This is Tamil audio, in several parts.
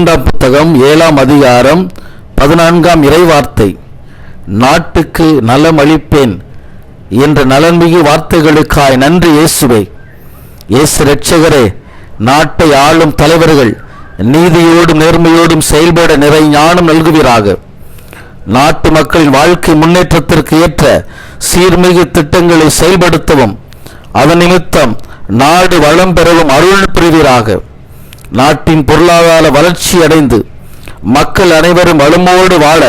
2ஆம் புத்தகம் 7ஆம் அதிகாரம் 14ஆம் இறைவார்த்தை. நாட்டுக்கு நலம் அளிப்பேன் என்ற நலன்மிகு வார்த்தைகளுக்காய் நன்றி இயேசுவே. இயேசு இரட்சகரே, நாட்டை ஆளும் தலைவர்கள் நீதியோடும் நேர்மையோடும் செயல்பட நிறை ஞானம் நல்குவீராக. நாட்டு மக்களின் வாழ்க்கை முன்னேற்றத்திற்கு ஏற்ற சீர்மிகு திட்டங்களை செயல்படுத்தவும் அதன் நிமித்தம் நாடு வளம் பெறவும் அருள் புரிவீராக. நாட்டின் பொருளாதார வளர்ச்சி அடைந்து மக்கள் அனைவரும் வளமோடு வாழ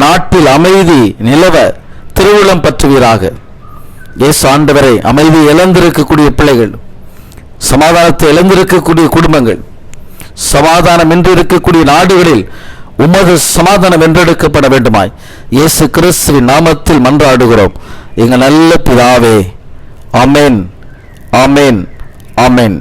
நாட்டில் அமைதி நிலவ திருவுளம் பற்றுவீராக. இயேசு ஆண்டவரை, அமைதி இழந்திருக்கக்கூடிய பிள்ளைகள், சமாதானத்தை இழந்திருக்கக்கூடிய குடும்பங்கள், சமாதானம் என்று இருக்கக்கூடிய நாடுகளில் உமது சமாதானம் வென்றெடுக்கப்பட வேண்டுமாய் இயேசு கிறிஸ்துவின் நாமத்தில் மன்றாடுகிறோம் எங்கள் நல்ல பிதாவே. ஆமென், ஆமென், ஆமென்.